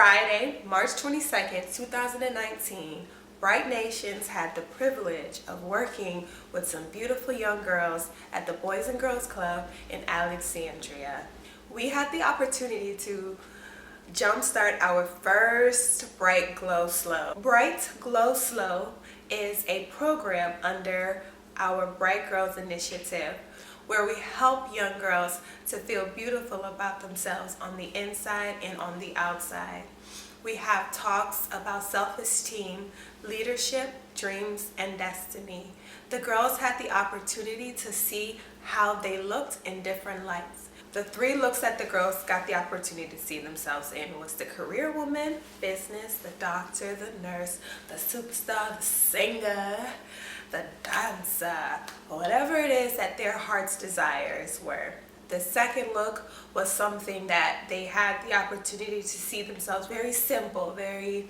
Friday, March 22nd, 2019, BRiGHT Nations had the privilege of working with some beautiful young girls at the Boys and Girls Club in Alexandria. We had the opportunity to jumpstart our first BRiGHT Glow Slow. BRiGHT Glow Slow is a program under our BRiGHT Girls Initiative where we help young girls to feel beautiful about themselves on the inside and on the outside. We have talks about self-esteem, leadership, dreams, and destiny. The girls had the opportunity to see how they looked in different lights. The 3 looks that the girls got the opportunity to see themselves in was the career woman, business, the doctor, the nurse, the superstar, the singer, the dancer, whatever it is that their heart's desires were. The second look was something that they had the opportunity to see themselves very simple, very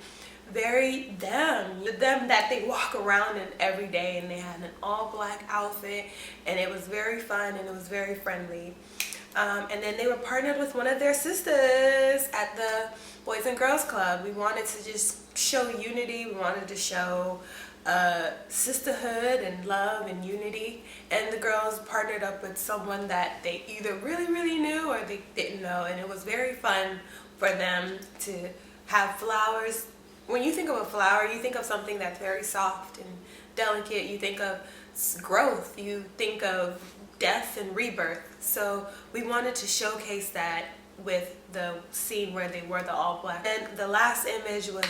them that they walk around in every day, and they had an all black outfit, and it was very fun and it was very friendly. And then they were partnered with one of their sisters at the Boys and Girls Club. We wanted to just show unity. We wanted to show sisterhood and love and unity. And the girls partnered up with someone that they either really knew or they didn't know. And it was very fun for them to have flowers. When you think of a flower, you think of something that's very soft and delicate. You think of growth. You think of death and rebirth. So we wanted to showcase that with the scene where they wore the all black. And the last image was,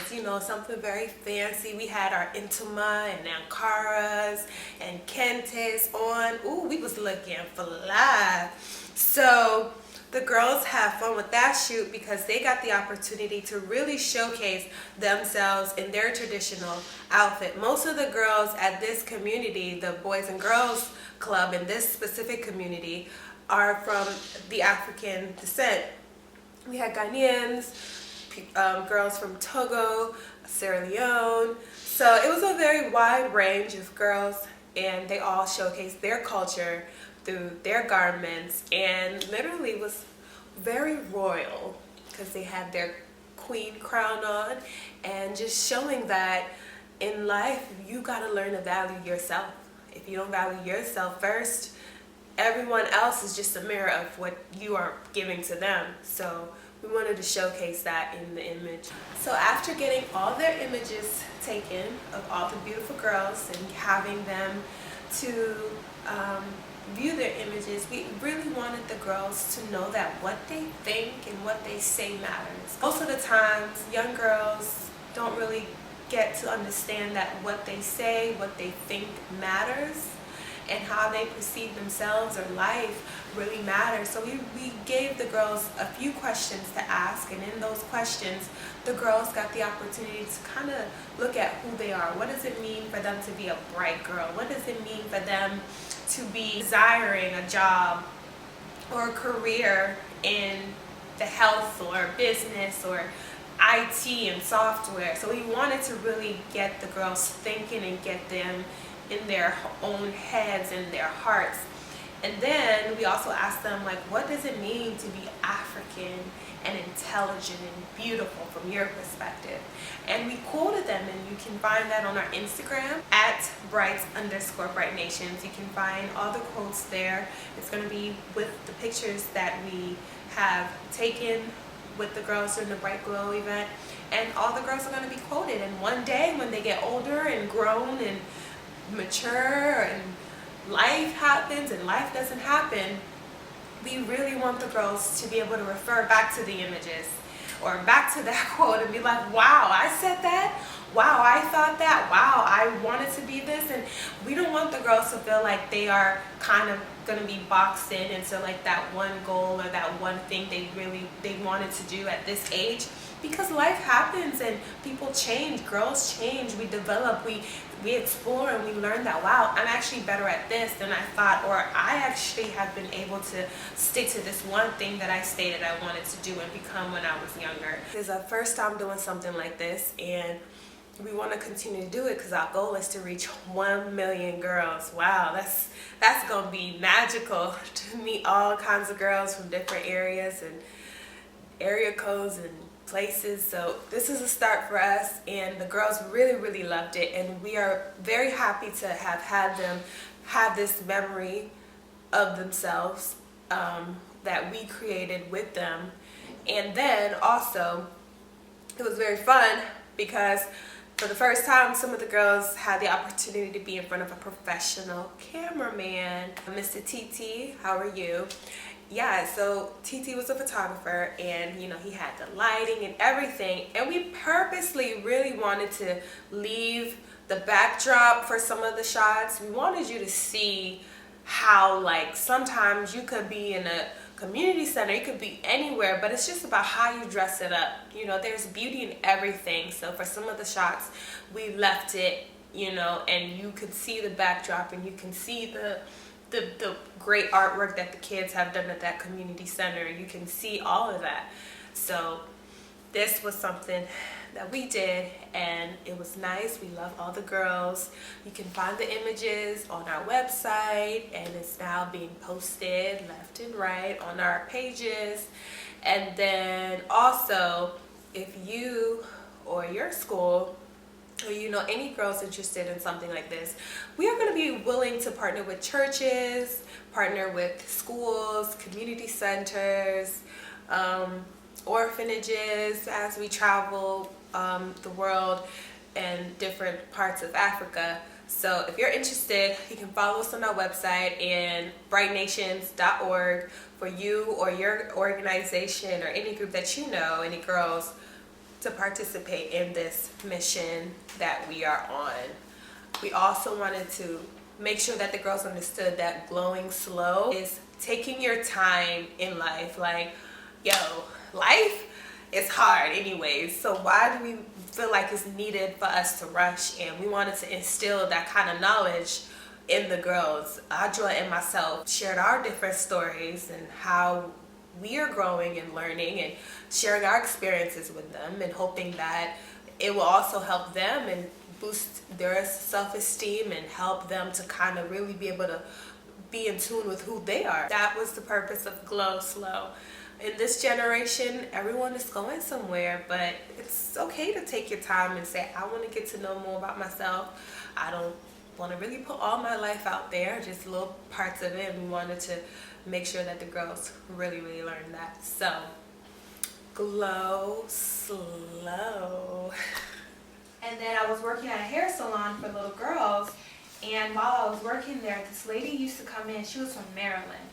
something very fancy. We had our Intuma and Ankaras and Kentes on. Ooh, we was looking fly. So the girls have fun with that shoot because they got the opportunity to really showcase themselves in their traditional outfit. Most of the girls at this community, the Boys and Girls Club in this specific community, are from the African descent. We had Ghanaians, girls from Togo, Sierra Leone. So it was a very wide range of girls, and they all showcased their culture through their garments, and literally was very royal because they had their queen crown on, and just showing that in life you got to learn to value yourself. If you don't value yourself first, everyone else is just a mirror of what you are giving to them. So we wanted to showcase that in the image. So after getting all their images taken of all the beautiful girls and having them to view their images, we really wanted the girls to know that what they think and what they say matters. Most of the times, young girls don't really get to understand that what they say, what they think matters, and how they perceive themselves or life really matters. So we gave the girls a few questions to ask, and in those questions, the girls got the opportunity to kind of look at who they are. What does it mean for them to be a bright girl? What does it mean for them to be desiring a job or a career in the health or business or IT and software? So we wanted to really get the girls thinking and get them in their own heads and their hearts. And then we also asked them, what does it mean to be African and intelligent and beautiful from your perspective? And we quoted them, and you can find that on our Instagram at @BRiGHT_BRiGHT Nations. You can find all the quotes there. It's going to be with the pictures that we have taken with the girls during the BRiGHT Glow event. And all the girls are going to be quoted. And one day when they get older and grown and mature and life happens and life doesn't happen, we really want the girls to be able to refer back to the images or back to that quote and be like, wow, I said that, wow, I thought that, wow, I wanted to be this. And we don't want the girls to feel like they are kind of going to be boxed in into that one goal or that one thing they wanted to do at this age, because life happens and people change, girls change, we develop, we explore, and we learn that, wow, I'm actually better at this than I thought, or I actually have been able to stick to this one thing that I stated I wanted to do and become when I was younger. It's our first time doing something like this, and we want to continue to do it because our goal is to reach 1 million girls. Wow, that's gonna be magical to meet all kinds of girls from different areas and area codes and places. So this is a start for us, and the girls really loved it, and we are very happy to have had them have this memory of themselves that we created with them. And then also it was very fun because for the first time some of the girls had the opportunity to be in front of a professional cameraman. Mr. TT, how are you? Yeah, so TT was a photographer, and you know, he had the lighting and everything, and we purposely really wanted to leave the backdrop for some of the shots. We wanted you to see how, like, sometimes you could be in a community center, you could be anywhere, but it's just about how you dress it up. You know, there's beauty in everything. So for some of the shots, we left it, you know, and you could see the backdrop, and you can see the great artwork that the kids have done at that community center. You can see all of that. So this was something that we did, and it was nice. We love all the girls. You can find the images on our website, and it's now being posted left and right on our pages. And then also, if you or your school, or you know any girls interested in something like this, we are going to be willing to partner with churches, partner with schools, community centers, orphanages as we travel the world and different parts of Africa. So if you're interested, you can follow us on our website and BRiGHTnations.org for you or your organization or any group that you know, any girls, to participate in this mission that we are on. We also wanted to make sure that the girls understood that glowing slow is taking your time in life. Like, yo, life is hard anyways, so why do we feel like it's needed for us to rush? And we wanted to instill that kind of knowledge in the girls. Audra and myself shared our different stories and how we are growing and learning and sharing our experiences with them, and hoping that it will also help them and boost their self-esteem and help them to kind of really be able to be in tune with who they are. That was the purpose of Glow Slow. In this generation, everyone is going somewhere, but it's okay to take your time and say, I want to get to know more about myself. I don't want to really put all my life out there, just little parts of it. And we wanted to make sure that the girls really learned that. So, glow slow. And then I was working at a hair salon for little girls, and while I was working there, this lady used to come in. She was from Maryland.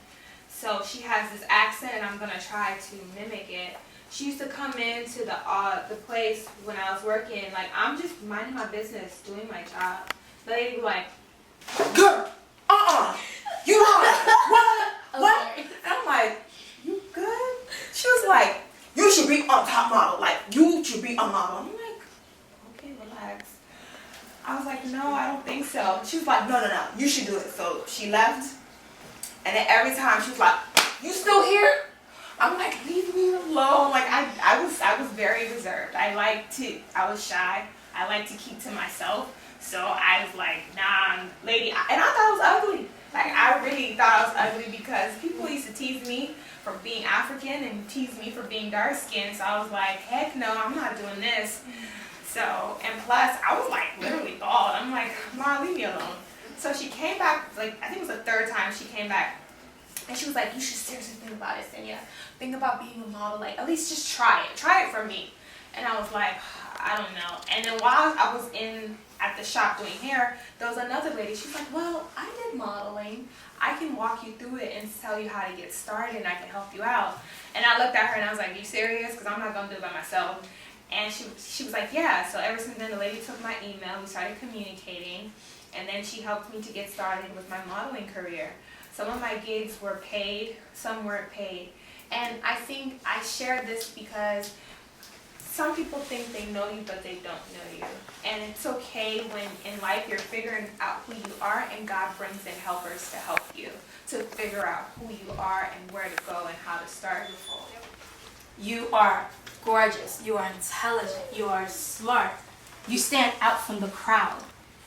So she has this accent, and I'm gonna try to mimic it. She used to come into the place when I was working, like I'm just minding my business, doing my job. The lady was like, "Girl, you lying? What? What?" And I'm like, "You good?" She was like, "You should be on top model. Like you should be a model." I'm like, "Okay, relax." I was like, "No, I don't think so." She was like, No, you should do it." So she left. And then every time she was like, "You still here?" I'm like, "Leave me alone." Like I was very reserved. I was shy. I like to keep to myself. So I was like, "Nah, lady." And I thought I was ugly. Like I really thought I was ugly because people used to tease me for being African and tease me for being dark skinned. So I was like, heck no, I'm not doing this. So, and plus I was like literally bald. I'm like, "Mom, leave me alone." So she came back, like, I think it was the third time she came back. And she was like, "You should seriously think about it, Senya. Think about being a model. Like, at least just try it. Try it for me." And I was like, I don't know. And then while I was at the shop doing hair, there was another lady. She's like, "Well, I did modeling. I can walk you through it and tell you how to get started, and I can help you out." And I looked at her and I was like, "You serious? Because I'm not going to do it by myself." And she was like, "Yeah." So ever since then, the lady took my email. We started communicating. And then she helped me to get started with my modeling career. Some of my gigs were paid, some weren't paid. And I think I shared this because some people think they know you, but they don't know you. And it's okay when in life you're figuring out who you are, and God brings in helpers to help you to figure out who you are and where to go and how to start. You are gorgeous, you are intelligent, you are smart. You stand out from the crowd.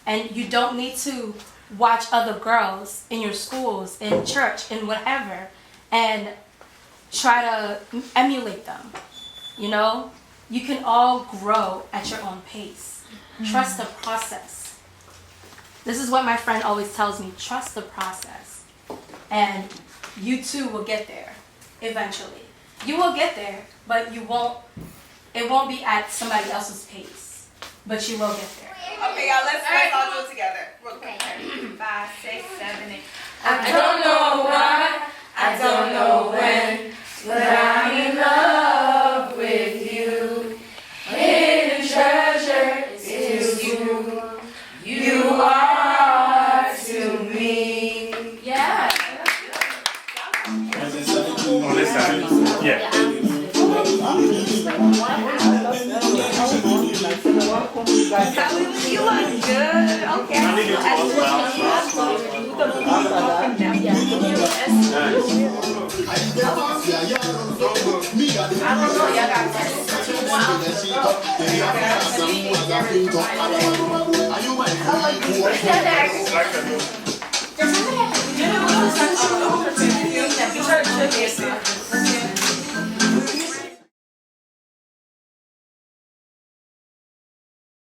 And you don't need to watch other girls in your schools, in church, in whatever, and try to emulate them. You know, you can all grow at your own pace. Trust the process. This is what my friend always tells me, trust the process. And you too will get there eventually. You will get there, but it won't be at somebody else's pace. But you will get there. Okay, y'all, let's all do it together. Okay. 5, 6, 7, 8. I don't know why, I don't know when, but I'm in love with you. Hidden treasure is you. You are to me. Yeah. On this side. Yeah. You look good. Okay. I don't know. Y'all got Are you my